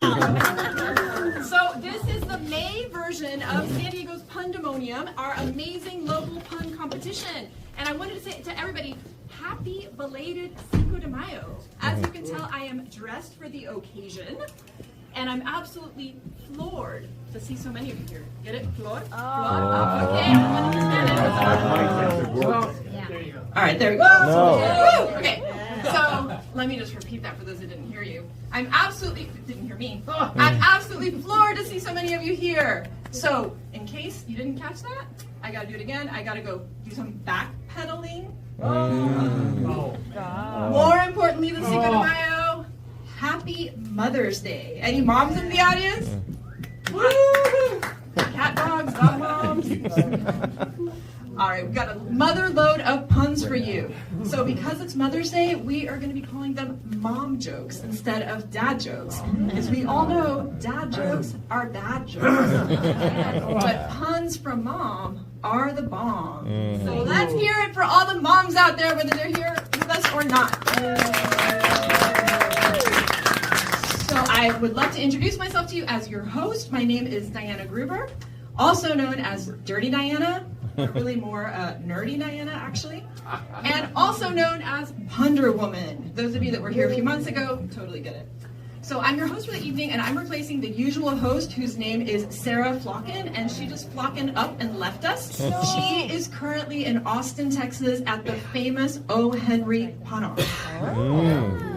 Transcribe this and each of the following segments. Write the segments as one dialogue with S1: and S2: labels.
S1: So this is the May version of San Diego's Pundemonium, our amazing local pun competition. And I wanted to say to everybody, happy belated Cinco de Mayo. As you can tell, I am dressed for the occasion. And I'm absolutely floored to see so many of you here. Get it? Floored? Floored? Okay,
S2: There you go.
S1: all right, there we go.
S3: No.
S1: Okay, so let me just repeat that for those who didn't hear you. Didn't hear me. I'm absolutely floored to see so many of you here. So, in case you didn't catch that, I gotta do it again. I gotta go do some backpedaling. More importantly than Cinco de Mayo, Happy Mother's Day. Any moms in the audience? Woo! Cat dogs, dog moms. All right, we've got a mother load of puns for you. So because it's Mother's Day, we are going to be calling them mom jokes instead of dad jokes. Because we all know dad jokes are bad jokes. But puns from mom are the bomb. So let's hear it for all the moms out there, whether they're here with us or not. So I would love to introduce myself to you as your host. My name is Diana Gruber, also known as Dirty Diana, but really more nerdy Diana, actually, and also known as Punder Woman. Those of you that were here a few months ago totally get it. So I'm your host for the evening, and I'm replacing the usual host, whose name is Sarah Flocken, and she just flockened up and left us. She is currently in Austin, Texas, at the famous O. Henry Pun-Off.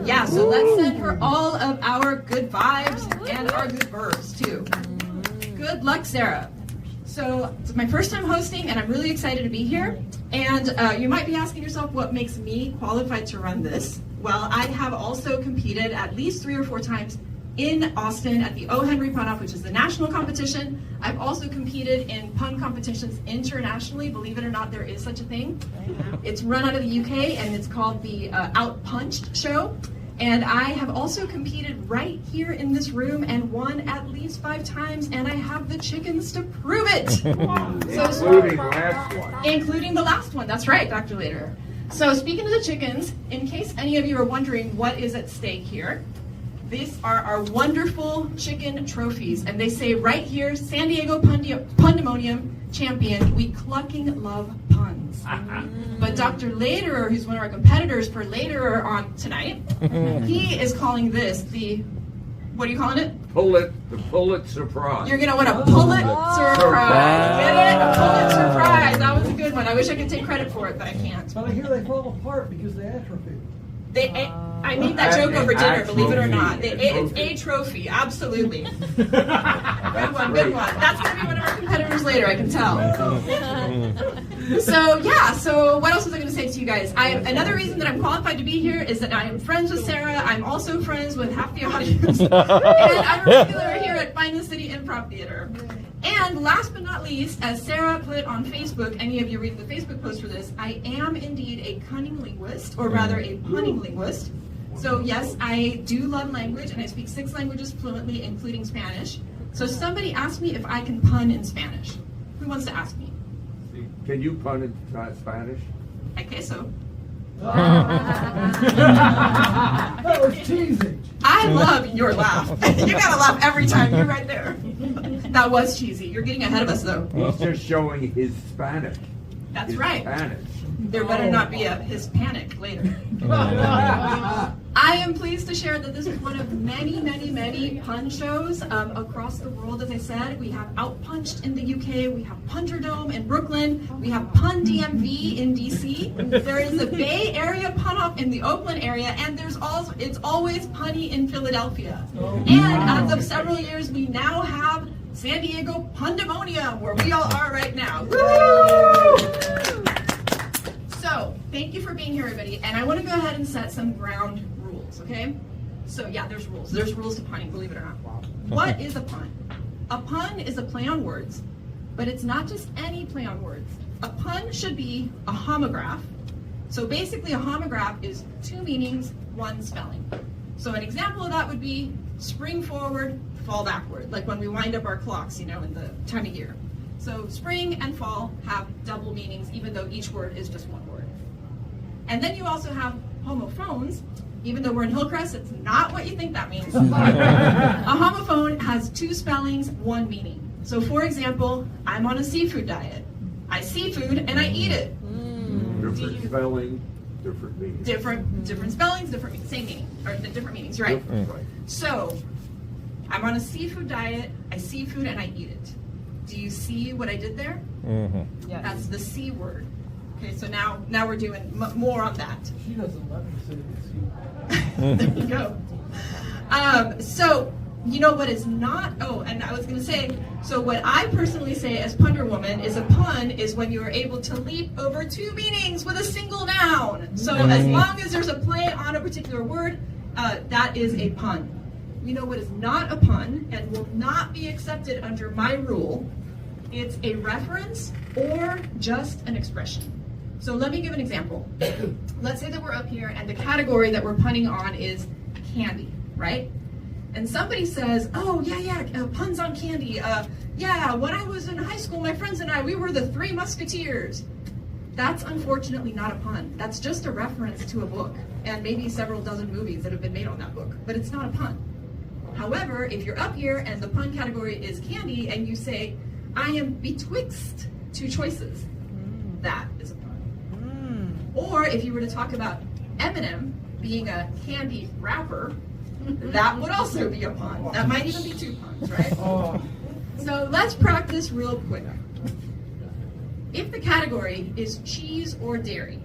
S1: Yeah, so let's send her all of our good vibes and our good verbs, too. Good luck, Sarah. So it's my first time hosting, and I'm really excited to be here. And you might be asking yourself, what makes me qualified to run this? Well, I have also competed at least 3 or 4 times in Austin at the O. Henry Pun-Off, which is the national competition. I've also competed in pun competitions internationally. Believe it or not, there is such a thing. It's run out of the UK, and it's called the Outpunched Show. And I have also competed right here in this room and won at least 5 times, and I have the chickens to prove it.
S4: Including the last one.
S1: Including the last one, that's right, Dr. Lader. So speaking of the chickens, in case any of you are wondering what is at stake here, these are our wonderful chicken trophies, and they say right here, San Diego Pundemonium champion, we clucking love puns. But Dr. Laderer, who's one of our competitors for later on tonight, he is calling this the, what are you calling it?
S4: The Pulitzer Prize.
S1: You're gonna win a Pulitzer Prize. Get it? A Pulitzer Prize. That was a good one. I wish I could take credit for it, but I can't.
S2: But I hear they fall apart because they atrophy.
S1: I made that joke over dinner, believe it or not. It's a trophy, absolutely. Good one, good one. That's going to be one of our competitors later, I can tell. So what else was I going to say to you guys? Another reason that I'm qualified to be here is that I am friends with Sarah. I'm also friends with half the audience. And I'm a regular here at Find the City Improv Theater. And last but not least, as Sarah put on Facebook, any of you read the Facebook post for this, I am indeed a cunning linguist, or rather a punning linguist. So yes, I do love language, and I speak 6 languages fluently, including Spanish. So somebody asked me if I can pun in Spanish. Who wants to ask me?
S4: Can you pun in Spanish?
S1: I queso.
S2: That was cheesy.
S1: I love your laugh. You gotta laugh every time. You're right there. That was cheesy. You're getting ahead of us, though.
S4: He's just showing his Spanish.
S1: That's
S4: His
S1: right.
S4: Spanish.
S1: There better not be a Hispanic later. I am pleased to share that this is one of many, many, many pun shows across the world. As I said, we have Outpunched in the UK, we have Punterdome in Brooklyn, we have Pun DMV in DC, there is a Bay Area Pun-Off in the Oakland area, and it's always punny in Philadelphia. And as of several years, we now have San Diego Pundemonium, where we all are right now. Woo! So, thank you for being here, everybody. And I want to go ahead and set some ground rules, okay? So, yeah, there's rules. There's rules to punning, believe it or not. What is a pun? A pun is a play on words, but it's not just any play on words. A pun should be a homograph. So basically, a homograph is 2 meanings, 1 spelling. So an example of that would be spring forward, fall backward, like when we wind up our clocks, in the time of year. So spring and fall have double meanings, even though each word is just 1 word. And then you also have homophones. Even though we're in Hillcrest, it's not what you think that means. A homophone two spellings, one meaning. So for example, I'm on a seafood diet. I see food and I eat it.
S4: Different spelling, different meaning.
S1: Different spellings, same meaning, or different meanings, right?
S4: Right.
S1: So, I'm on a seafood diet, I see food and I eat it. Do you see what I did there?
S3: Yes.
S1: That's the C word. Okay, so now we're doing more on that.
S2: She doesn't let me say it.
S1: There you go. So, you know what is not, and I was going to say, so what I personally say as Punder Woman is a pun is when you are able to leap over two meanings with a single noun. So as long as there's a play on a particular word, that is a pun. You know what is not a pun and will not be accepted under my rule? It's a reference or just an expression. So let me give an example. Let's say that we're up here and the category that we're punning on is candy, right? And somebody says, oh, yeah, puns on candy. Yeah, when I was in high school, my friends and I, we were the Three Musketeers. That's unfortunately not a pun. That's just a reference to a book and maybe several dozen movies that have been made on that book, but it's not a pun. However, if you're up here and the pun category is candy and you say, I am betwixt two choices, that is a pun. Or if you were to talk about M&M being a candy wrapper, that would also be a pun. That might even be two puns, right? So let's practice real quick. If the category is cheese or dairy,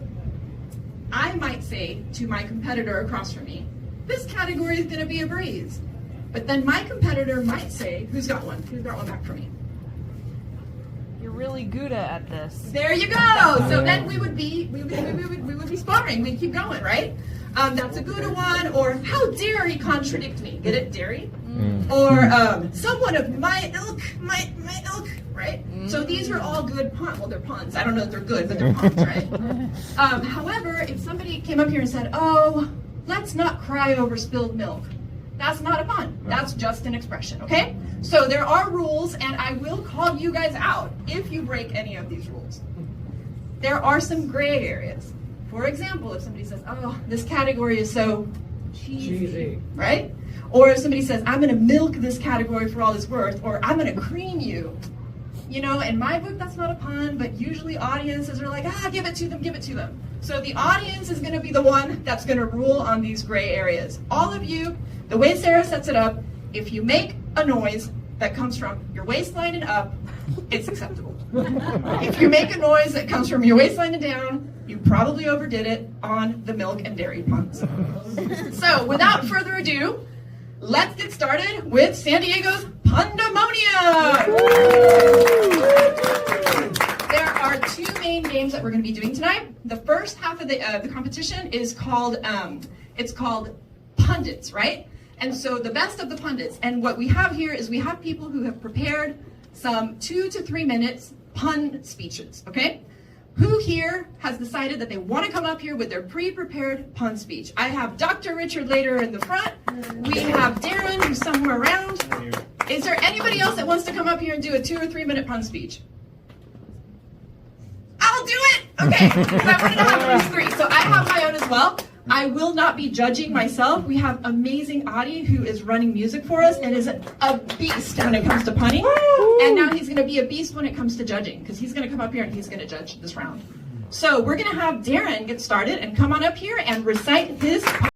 S1: I might say to my competitor across from me, this category is going to be a breeze. But then my competitor might say, who's got one? Who's got one back for me?
S3: You're really good at this.
S1: There you go. So then we would be sparring. We'd keep going, right? That's a good one. Or how dare he contradict me? Get it, dairy? Or someone of my ilk, my ilk, right? So these are all good puns. Well, they're puns. I don't know if they're good, but they're puns, right? However, if somebody came up here and said, oh, let's not cry over spilled milk. That's not a pun. That's just an expression, okay? So there are rules, and I will call you guys out if you break any of these rules. There are some gray areas. For example, if somebody says, oh, this category is so cheesy, right? Or if somebody says, I'm going to milk this category for all it's worth, or I'm going to cream you. You know, in my book, that's not a pun, but usually audiences are like, give it to them, give it to them. So the audience is going to be the one that's going to rule on these gray areas. All of you, the way Sarah sets it up, if you make a noise that comes from your waistline and up, it's acceptable. If you make a noise that comes from your waistline and down, you probably overdid it on the milk and dairy puns. So without further ado, let's get started with San Diego's Pundemonium. There are two main games that we're going to be doing tonight. The first half of the competition is called pundits, right? And so the best of the pundits. And what we have here is we have people who have prepared some 2 to 3 minutes pun speeches, okay? Who here has decided that they want to come up here with their pre-prepared pun speech? I have Dr. Richard Later in the front. We have Darren, who's somewhere around. Is there anybody else that wants to come up here and do a 2 or 3 minute pun speech? I'll do it! Okay, because I wanted to have at least 3. So I have my own as well. I will not be judging myself. We have amazing Adi who is running music for us and is a beast when it comes to punning. And now he's going to be a beast when it comes to judging because he's going to come up here and he's going to judge this round. So we're going to have Darren get started and come on up here and recite his